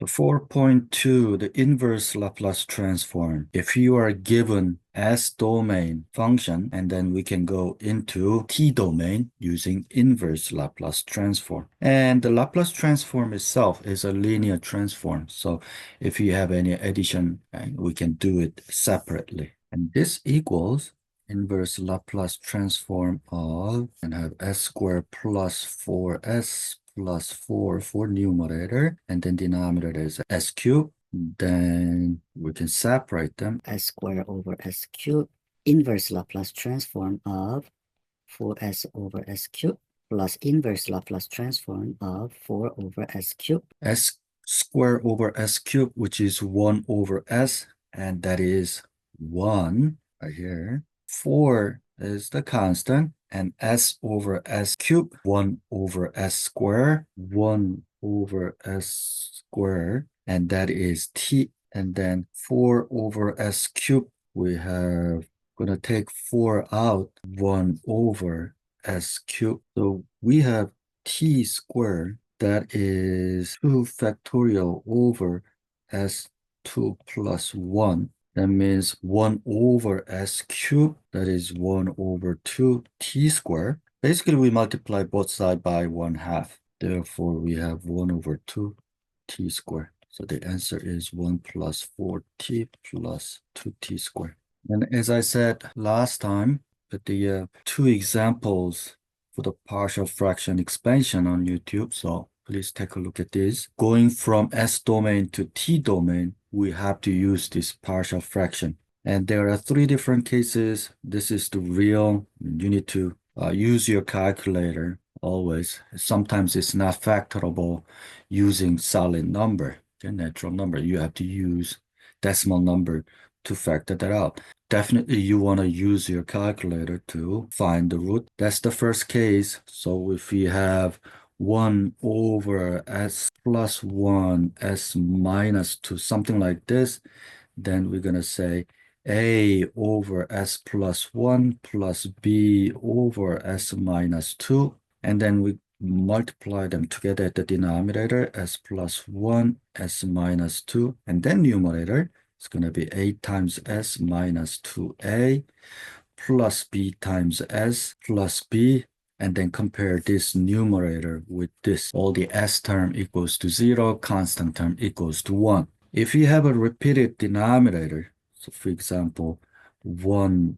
The 4.2, the inverse Laplace transform. If you are given S domain function, and then we can go into T domain using inverse Laplace transform. And the Laplace transform itself is a linear transform. So if you have any addition, we can do it separately. And this equals inverse Laplace transform of, and have S squared plus 4S plus 4 for numerator, and then denominator is s cubed. Then we can separate them. S squared over S cubed, inverse Laplace transform of 4S over S cubed plus inverse Laplace transform of 4 over S cubed. S squared over S cubed, which is 1 over S, and that is 1 right here. 4 is the constant, and S over S cubed, 1 over S squared, 1 over S squared, and that is T. And then 4 over S cubed, we have gonna take 4 out, 1 over S cubed. So we have T squared, that is 2 factorial over S2 plus 1. That means 1 over S cubed, that is 1 over 2 T squared. Basically, we multiply both sides by 1/2. Therefore, we have 1 over 2 T squared. So the answer is 1 plus 4T plus 2T squared. And as I said last time, that the two examples for the partial fraction expansion on YouTube, so please take a look at this. Going from S domain to T domain, we have to use this partial fraction. And there are 3 different cases. This is the real. You need to use your calculator always. Sometimes it's not factorable using solid number, the natural number. You have to use decimal number to factor that out. Definitely you want to use your calculator to find the root. That's the first case. So if we have 1 over S plus 1, S minus 2, something like this, then we're going to say A over S plus 1 plus B over S minus 2. And then we multiply them together at the denominator, S plus 1, S minus 2, and then numerator. It's going to be A times S minus 2A plus B times S plus B, and then compare this numerator with this. All the S term equals to 0, constant term equals to 1. If you have a repeated denominator, so for example, 1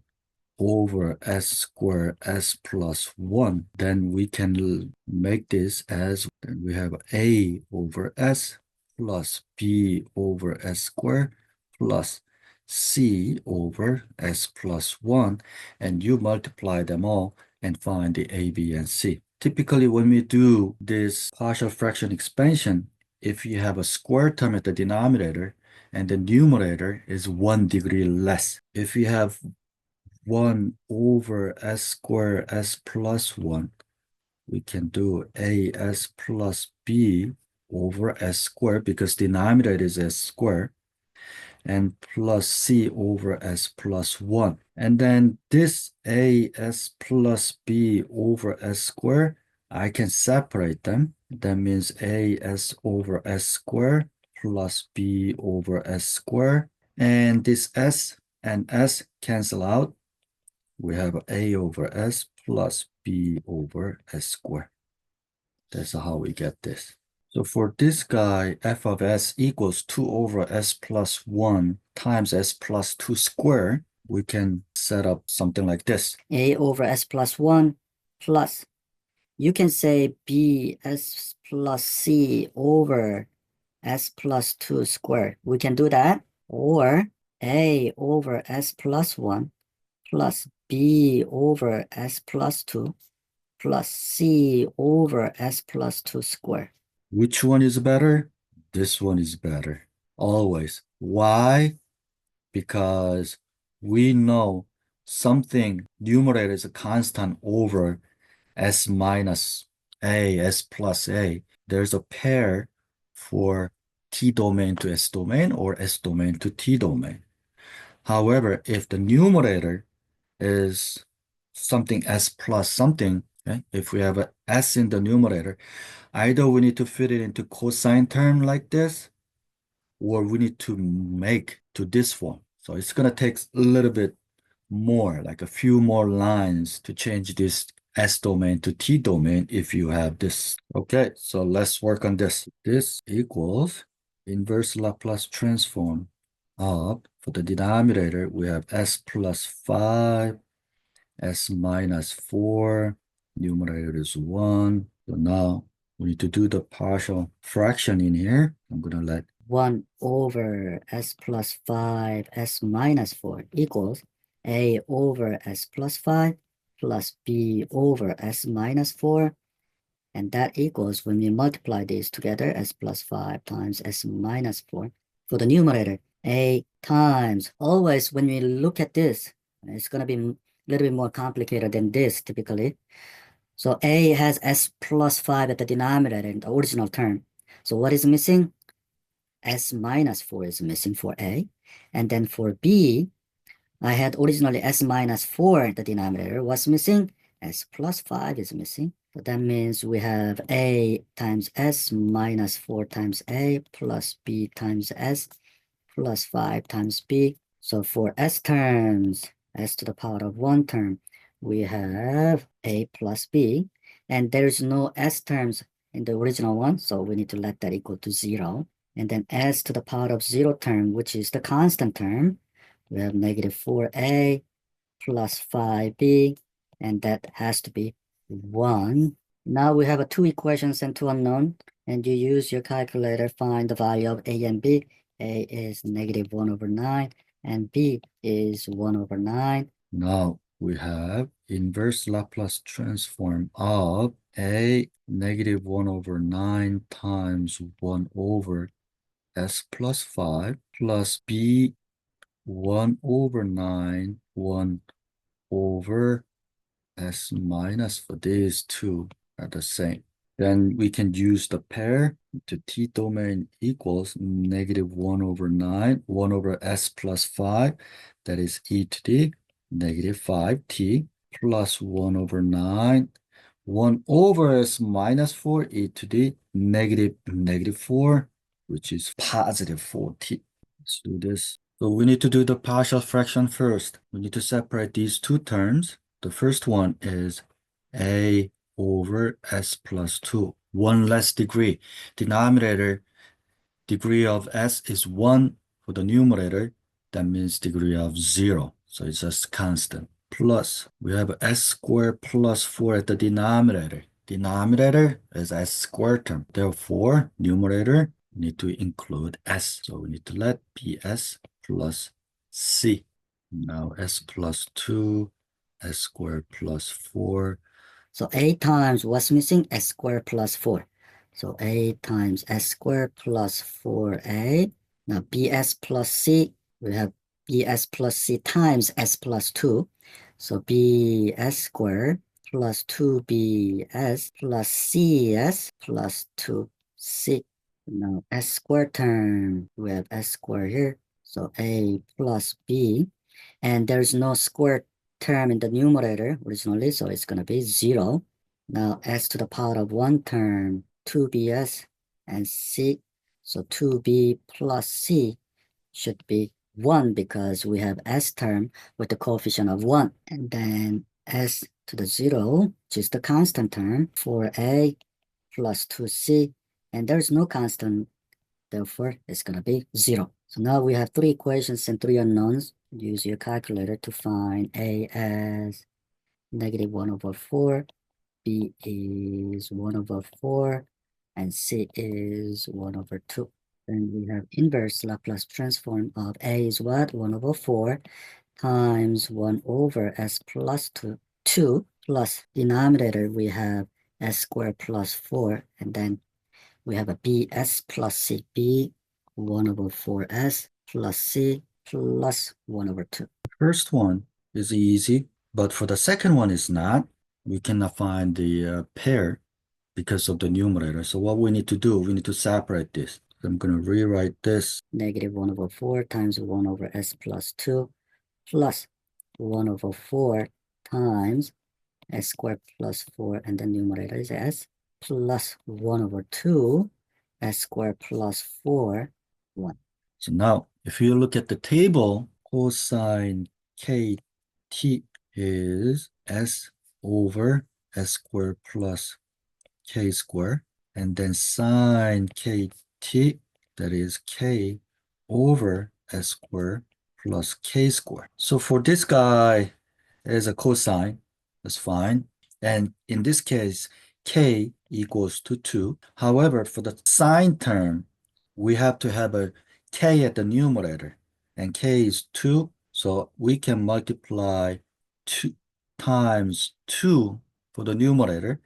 over S squared S plus 1, then we can make this as, then we have A over S plus B over S squared plus C over S plus 1, and you multiply them all and find the A, B, and C. Typically, when we do this partial fraction expansion, if you have a square term at the denominator and the numerator is 1 degree less, if you have 1 over S squared S plus 1, we can do AS plus B over S squared because denominator is S squared, and plus C over S plus 1. And then this AS plus B over S squared, I can separate them. That means AS over S squared plus B over S squared. And this S and S cancel out. We have A over S plus B over S squared. That's how we get this. So for this guy, f of s equals 2 over s plus 1 times s plus 2 squared, we can set up something like this. A over S plus 1 plus, you can say B S plus C over S plus 2 squared. We can do that. Or A over S plus 1 plus B over S plus 2 plus C over S plus 2 squared. Which one is better? This one is better, always. Why? Because we know something, numerator is a constant over s minus a, s plus a. There's a pair for t domain to s domain or s domain to t domain. However, if the numerator is something s plus something, okay? If we have a s in the numerator, either we need to fit it into cosine term like this, or we need to make to this form. So it's going to take a little bit more, like a few more lines to change this S domain to T domain if you have this. Okay, so let's work on this. This equals inverse Laplace transform of, for the denominator, we have S plus 5, S minus 4, numerator is 1. So now we need to do the partial fraction in here. I'm going to let 1 over S plus 5, S minus 4 equals A over S plus 5 plus B over S minus 4. And that equals, when we multiply these together, S plus 5 times S minus 4. For the numerator, A times, always when we look at this, it's going to be a little bit more complicated than this typically. So A has S plus 5 at the denominator in the original term. So what is missing? S minus 4 is missing for A. And then for B, I had originally S minus 4, the denominator was missing. S plus 5 is missing. So that means we have A times S minus 4 times A plus B times S plus 5 times B. So for S terms, S to the power of 1 term, we have A plus B. And there's no S terms in the original one, so we need to let that equal to 0. And then S to the power of 0 term, which is the constant term, we have negative 4A plus 5B, and that has to be 1. Now we have two equations and two unknown, and you use your calculator, find the value of A and B. A is negative 1 over 9, and B is 1 over 9. Now we have inverse Laplace transform of A negative 1 over 9 times 1 over S plus 5 plus B 1 over 9, 1 over S minus, for these two are the same. Then we can use the pair to T domain equals negative 1 over 9, 1 over S plus 5, that is e to the negative 5t plus 1 over 9, 1 over S minus 4 e to the negative 4, which is positive 4t. Let's do this. So we need to do the partial fraction first. We need to separate these two terms. The first one is A over S plus 2, 1 less degree. Denominator, degree of S is 1 for the numerator. That means degree of 0. So it's just constant. Plus, we have S squared plus 4 at the denominator. Denominator is S squared term. Therefore, numerator need to include S. So we need to let BS plus C. Now S plus 2, S squared plus 4. So A times what's missing? S squared plus 4. So A times S squared plus 4A. Now BS plus C, we have BS plus C times S plus 2. So BS squared plus 2BS plus CS plus 2C. Now S squared term, we have S squared here. So A plus B. And there's no squared term in the numerator originally, so it's going to be 0. Now S to the power of 1 term, 2BS and C. So 2B plus C should be 1 because we have S term with the coefficient of 1. And then S to the 0, which is the constant term, 4A plus 2C. And there's no constant, therefore it's going to be 0. So now we have 3 equations and 3 unknowns. Use your calculator to find A as negative 1 over 4, B is 1 over 4, and C is 1 over 2. Then we have inverse Laplace transform of A is what? 1 over 4 times 1 over S plus 2 plus denominator we have S squared plus 4, and then we have a BS plus C, B 1 over 4S plus C plus 1 over 2. The first one is easy, but for the second one is not. We cannot find the pair because of the numerator. So what we need to do, we need to separate this. So I'm going to rewrite this. Negative 1 over 4 times 1 over S plus 2 plus 1 over 4 times S squared plus 4, and the numerator is S, plus 1 over 2, S squared plus 4, 1. So now, if you look at the table, cosine kt is s over s squared plus k squared, and then sine kt, that is k over s squared plus k squared. So for this guy, as a cosine, that's fine. And in this case, k equals to 2. However, for the sine term, we have to have a k at the numerator, and k is 2, so we can multiply 2 times 2 for the numerator.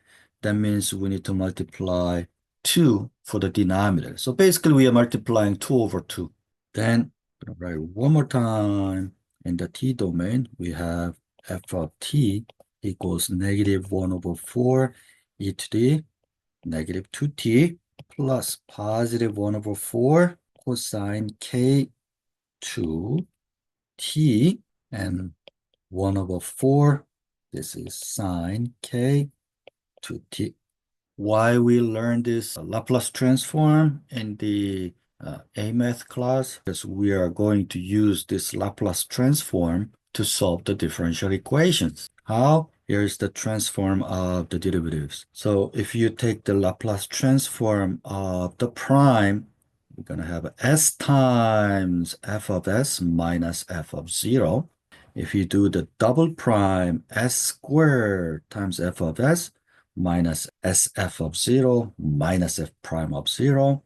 That means we need to multiply 2 for the denominator. So basically, we are multiplying 2 over 2. Then, I'm gonna write one more time. In the t domain, we have f of t equals negative 1 over 4 e to the negative 2t plus positive 1 over 4 cosine k 2t and 1 over 4. This is sine k 2t. Why we learn this Laplace transform in the A math class? Because we are going to use this Laplace transform to solve the differential equations. How? Here's the transform of the derivatives. So if you take the Laplace transform of the prime, we're going to have s times f of s minus f of 0. If you do the double prime, s squared times f of s minus sf of 0 minus f prime of 0,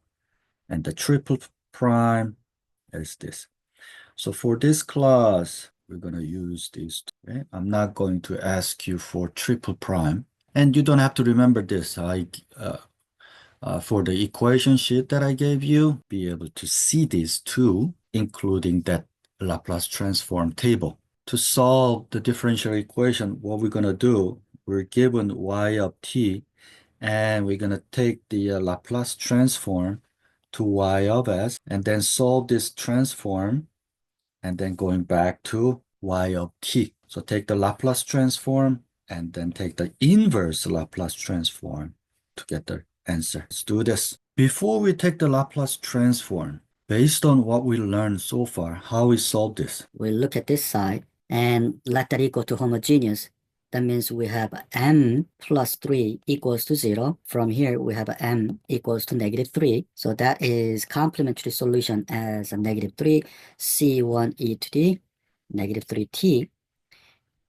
and the triple prime is this. So for this class, we're going to use these two. Okay? I'm not going to ask you for triple prime, and you don't have to remember this. For the equation sheet that I gave you, be able to see these two, including that Laplace transform table. To solve the differential equation, what we're going to do, we're given y of t, and we're going to take the Laplace transform to y of s, and then solve this transform, and then going back to y of t. So take the Laplace transform, and then take the inverse Laplace transform to get the answer. Let's do this. Before we take the Laplace transform, based on what we learned so far, how we solve this? We look at this side and let that equal to homogeneous. That means we have m plus 3 equals to 0. From here, we have m equals to negative 3. So that is complementary solution as a negative 3, c1 e to the negative 3t.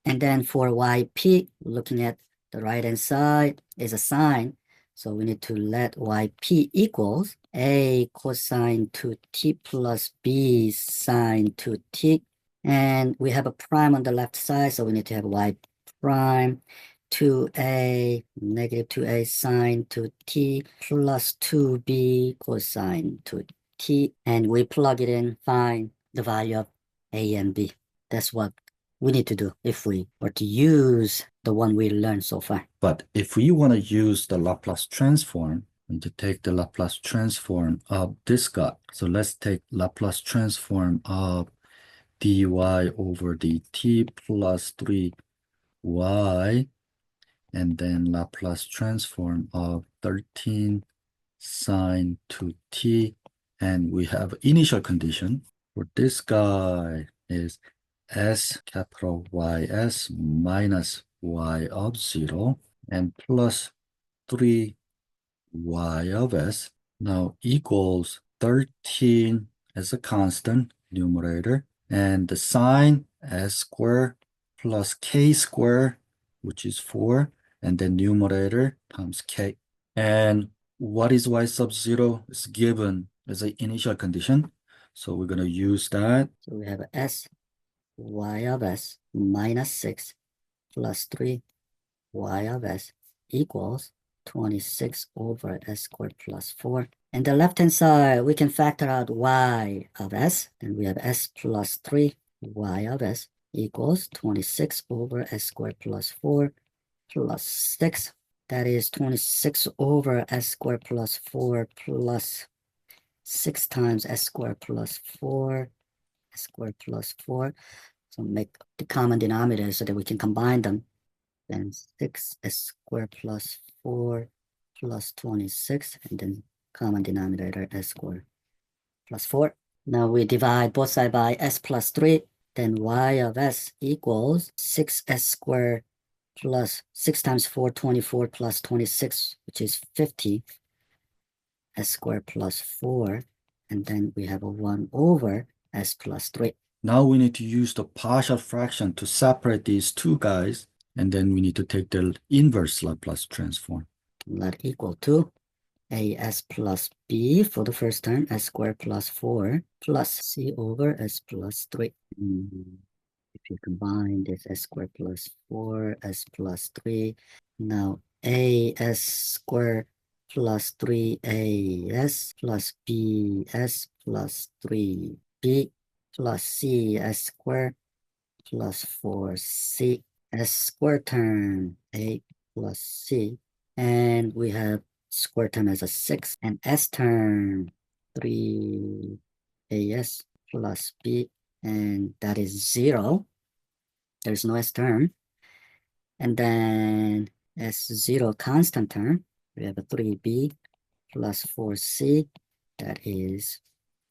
And then for yp, looking at the right-hand side is a sign. So we need to let yp equals a cosine 2t plus b sine 2t. And we have a prime on the left side, so we need to have y prime 2a negative 2a sine 2t plus 2b cosine 2t. And we plug it in, find the value of a and b. That's what we need to do if we were to use the one we learned so far. But if we want to use the Laplace transform, we need to take the Laplace transform of this guy. So let's take Laplace transform of dy over dt plus 3y, and then Laplace transform of 13 sine 2t, and we have initial condition for this guy is s capital Ys minus y of 0 and plus 3y of s now equals 13 as a constant numerator, and the sine s squared plus k squared, which is 4, and then numerator times k. And what is y sub 0 is given as an initial condition. So we're going to use that. So we have s y of s minus 6 plus 3 y of s equals 26 over s squared plus 4. And the left-hand side, we can factor out y of s. Then we have s plus 3 y of s equals 26 over s squared plus 4 plus 6. That is 26 over s squared plus 4 plus 6 times s squared plus 4, s squared plus 4. So make the common denominator so that we can combine them. Then 6s squared plus 4 plus 26, and then common denominator s squared plus 4. Now we divide both sides by s plus 3. Then y of s equals 6s squared plus 6 times 4, 24 plus 26, which is 50. S squared plus 4. And then we have a 1 over s plus 3. Now we need to use the partial fraction to separate these two guys, and then we need to take the inverse Laplace transform. Let equal to as plus b for the first term, s squared plus 4 plus c over s plus 3. If you combine this s squared plus 4, s plus 3, now as squared plus 3as plus bs plus 3b plus cs squared plus 4c s squared term a plus c, and we have square term as a 6, and s term 3as plus b, and that is 0. There's no s term. And then s0 constant term, we have a 3b plus 4c, that is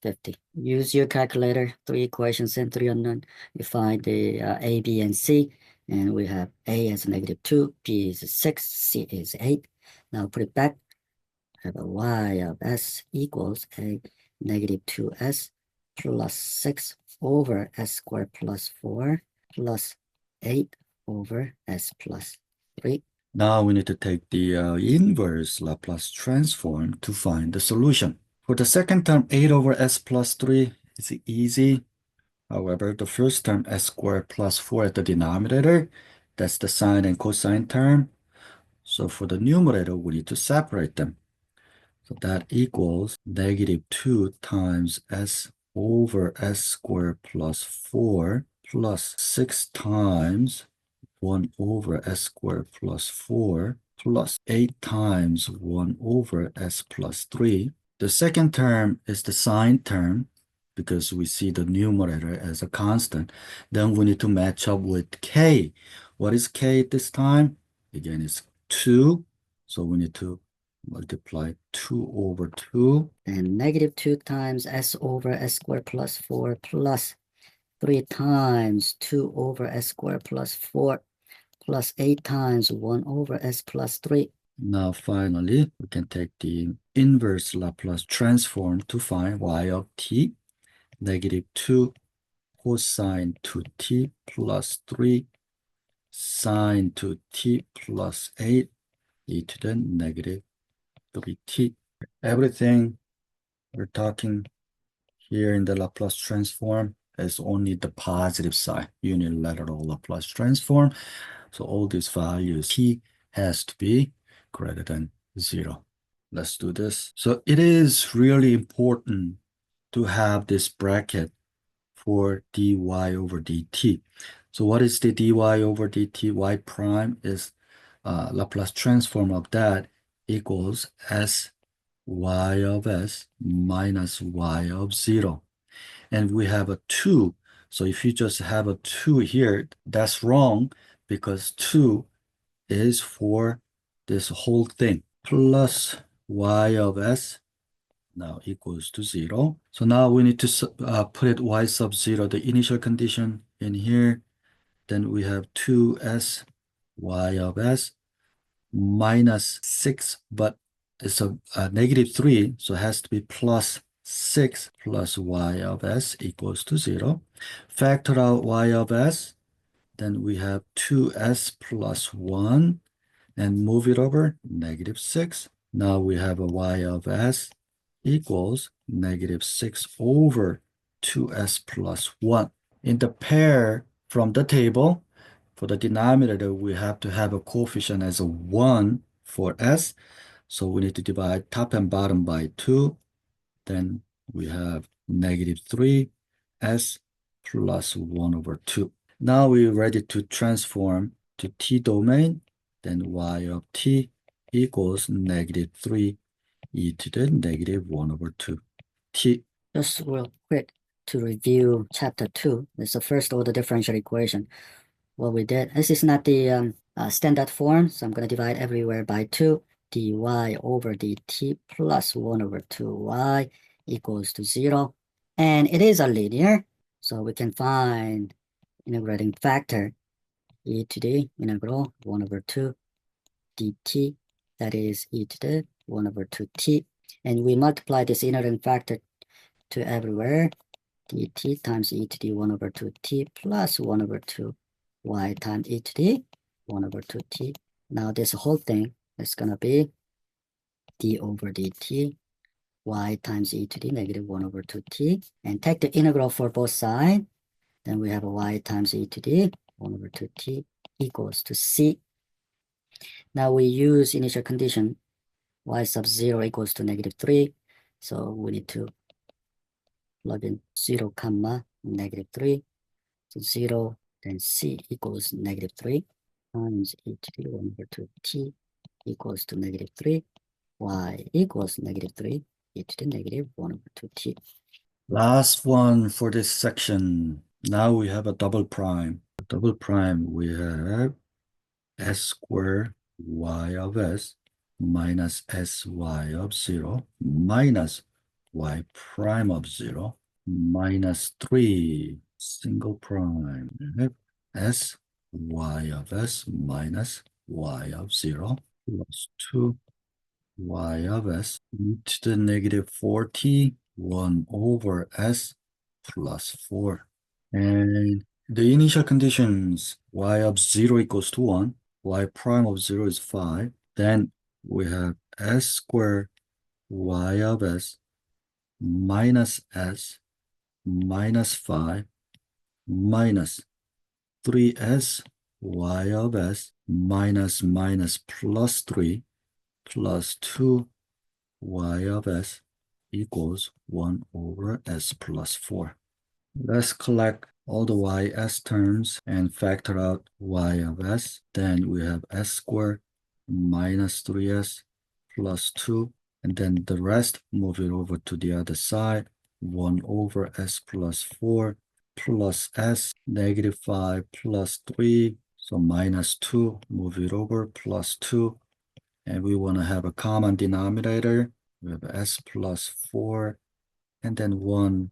50. Use your calculator, 3 equations and 3 unknown. You find the a, b, and c, and we have a as -2, b is 6, c is 8. Now put it back. I have a y of s equals a -2s plus 6 over s squared plus 4 plus 8 over s plus 3. Now we need to take the inverse Laplace transform to find the solution. For the second term, 8 over s plus 3 is easy. However, the first term, s squared plus 4 at the denominator, that's the sine and cosine term. So for the numerator, we need to separate them. So that equals -2 times s over s squared plus 4 plus 6 times 1 over s squared plus 4 plus 8 times 1 over s plus 3. The second term is the sine term because we see the numerator as a constant. Then we need to match up with k. What is k this time? Again, it's 2. So we need to multiply 2 over 2. And -2 times s over s squared plus 4 plus 3 times 2 over s squared plus 4 plus 8 times 1 over s plus 3. Now finally, we can take the inverse Laplace transform to find y of t. -2 cosine 2t plus 3 sine 2t plus 8 e to the -3t. Everything we're talking here in the Laplace transform is only the positive side, unilateral Laplace transform. So all these values, t has to be greater than 0. Let's do this. So it is really important to have this bracket for dy over dt. So what is the dy over dt? Y prime is Laplace transform of that equals s y of s minus y of 0. And we have a 2. So if you just have a 2 here, that's wrong because 2 is for this whole thing. Plus y of s now equals to 0. So now we need to put it y sub 0, the initial condition in here. Then we have 2s y of s minus 6, but it's a -3, so it has to be plus 6 plus y of s equals to 0. Factor out y of s, then we have 2s plus 1, and move it over, -6. Now we have a y of s equals -6 over 2s plus 1. In the pair from the table, for the denominator, we have to have a coefficient as a 1 for s. So we need to divide top and bottom by 2. Then we have -3s plus 1 over 2. Now we're ready to transform to t domain. Then y of t equals -3 e to the -1 over 2 t. Just real quick to review chapter 2. It's the first order differential equation. What we did, this is not the standard form, so I'm going to divide everywhere by 2. dy over dt plus 1 over 2y equals to 0. And it is a linear, so we can find integrating factor e to the integral 1 over 2 dt, that is e to the 1 over 2t. And we multiply this integrating factor to everywhere, dt times e to the 1 over 2t plus 1 over 2 y times e to the 1 over 2t. Now this whole thing is going to be d over dt y times e to the negative 1 over 2t. And take the integral for both sides. Then we have a y times e to the 1 over 2t equals to c. Now we use initial condition y sub 0 equals to negative 3. So we need to plug in 0 comma negative 3. So 0, then c equals negative 3 times e to the 1 over 2t equals to negative 3. Y equals negative 3 e to the negative 1 over 2t. Last one for this section. Now we have a double prime. Double prime, we have s squared y of s minus sy of 0 minus y prime of 0 minus 3 single prime. S y of s minus y of 0 plus 2 y of s e to the negative 4t 1 over s plus 4. And the initial conditions, y of 0 equals to 1, y prime of 0 is 5. Then we have s squared y of s minus s minus 5 minus 3s y of s minus minus plus 3 plus 2 y of s equals 1 over s plus 4. Let's collect all the y(s) terms and factor out y of s. Then we have s squared minus 3s plus 2. And then the rest, move it over to the other side. 1 over s plus 4 plus s, negative 5 plus 3. So minus 2, move it over, plus 2. And we want to have a common denominator. We have s plus 4 and then 1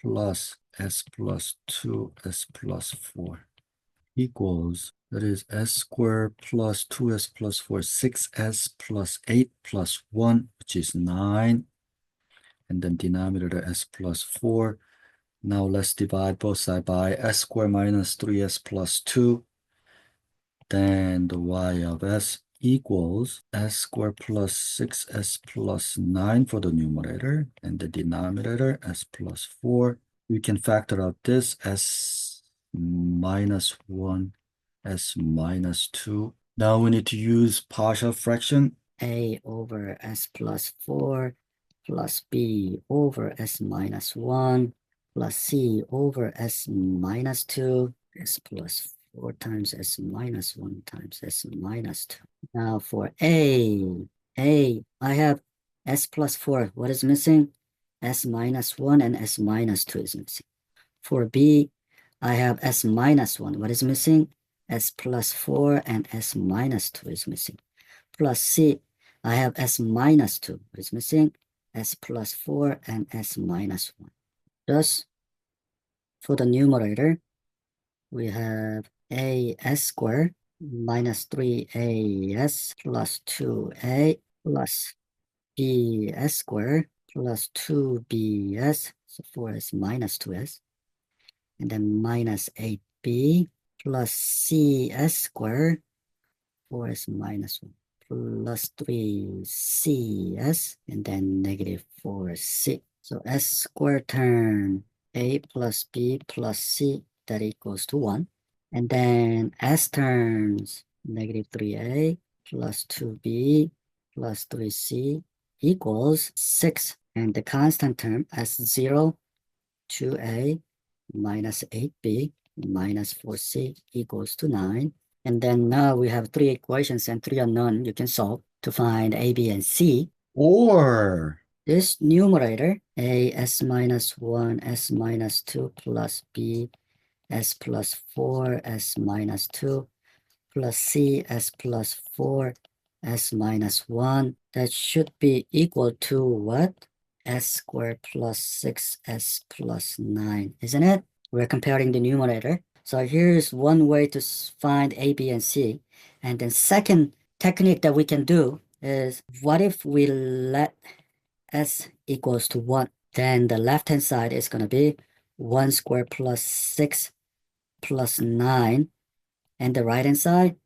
plus s plus 2 s plus 4 equals, that is s squared plus 2s plus 4, 6s plus 8 plus 1, which is 9. And then denominator s plus 4. Now let's divide both sides by s squared minus 3s plus 2. Then the y of s equals s squared plus 6s plus 9 for the numerator, and the denominator s plus 4. We can factor out this s minus 1, s minus 2. Now we need to use partial fraction. A over s plus 4 plus b over s minus 1 plus c over s minus 2, s plus 4 times s minus 1 times s minus 2. Now for A, I have s plus 4. What is missing? S minus 1 and s minus 2 is missing. For B, I have s minus 1. What is missing? S plus 4 and s minus 2 is missing. Plus C, I have s minus 2. What is missing? S plus 4 and s minus 1. Thus, for the numerator, we have as squared minus 3as plus 2a plus bs squared plus 2bs, so 4s minus 2s, and then minus 8b plus cs squared, 4s minus 1, plus 3cs, and then negative 4c. So s squared turn a plus b plus c, that equals to 1. And then s turns negative 3a plus 2b plus 3c equals 6. And the constant term s0, 2a minus 8b minus 4c equals to 9. And then now we have 3 equations and 3 unknown you can solve to find a, b, and c. Or This numerator, a s minus 1, s minus 2 plus b s plus 4, s minus 2 plus c, s plus 4, s minus 1, that should be equal to what? s squared plus 6s plus 9, isn't it? We're comparing the numerator. So here's one way to find a, b, and c. And then second technique that we can do is, what if we let s equals to 1? Then the left-hand side is going to be 1 squared plus 6 plus 9. And the right-hand side,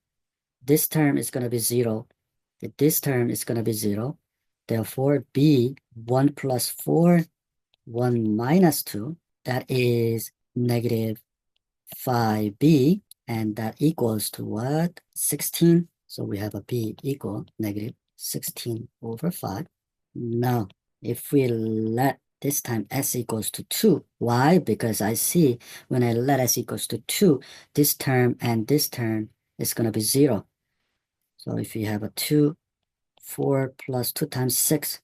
this term is going to be 0. This term is going to be 0. Therefore, b, 1 plus 4, 1 minus 2, that is negative 5b, and that equals to what? 16. So we have a b equal negative 16 over 5. Now, if we let this time s equals to 2, why? Because I see when I let s equals to 2, this term and this term is going to be 0. So if you have a 2, 4 plus 2 times 6,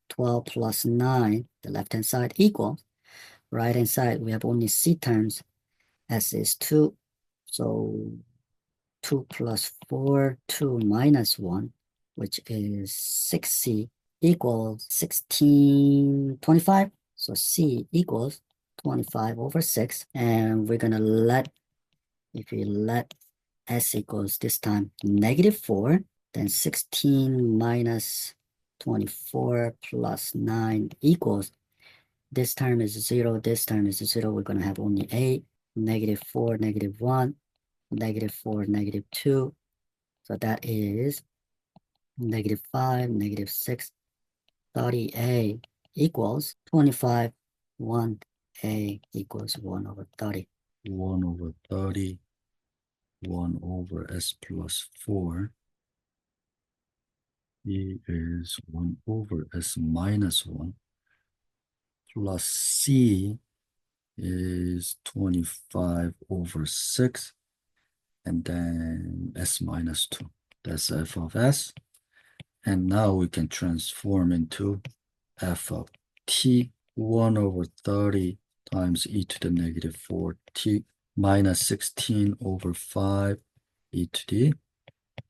12 plus 9, the left-hand side equals, right-hand side, we have only c terms. S is 2, so 2 plus 4, 2 minus 1, which is 6c, equals 1625. So c equals 25 over 6. And we're going to let, if we let s equals this time negative 4, then 16 minus 24 plus 9 equals, this term is 0, this term is 0. We're going to have only a, negative 4, negative 1, negative 4, negative 2. So that is negative 5, negative 6, 30a equals 25, 1a equals 1 over 30. 1 over 30, 1 over s plus 4. E is 1 over s minus 1 plus c is 25 over 6, and then s minus 2. That's f of s. And now we can transform into f of t, 1 over 30 times e to the negative 4t minus 16 over 5 e to the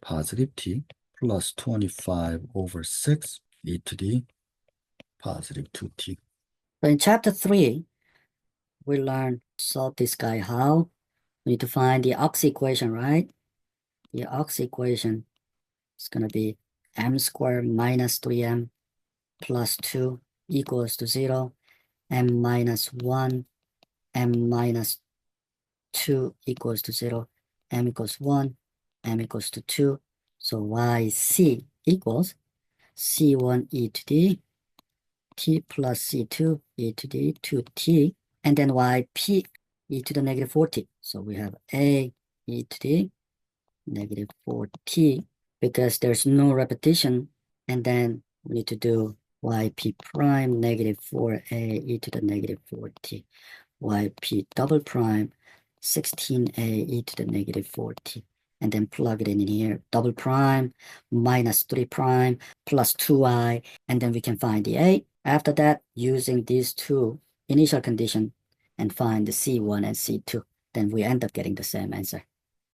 positive t plus 25 over 6 e to the positive 2t. So in chapter 3, we learned solve this guy how. We need to find the ox equation, right? The ox equation is going to be m squared minus 3m plus 2 equals to 0, m minus 1, m minus 2 equals to 0, m equals 1, m equals to 2. So yc equals c1 e to the t plus c2 e to the 2t, and then yp e to the negative 4t. So we have a e to the negative 4t, because there's no repetition, and then we need to do yp prime negative 4a e to the negative 4t, yp double prime 16a e to the negative 4t, and then plug it in here, double prime minus 3 prime plus 2i, and then we can find the a. After that, using these two initial conditions and find the c1 and c2, then we end up getting the same answer.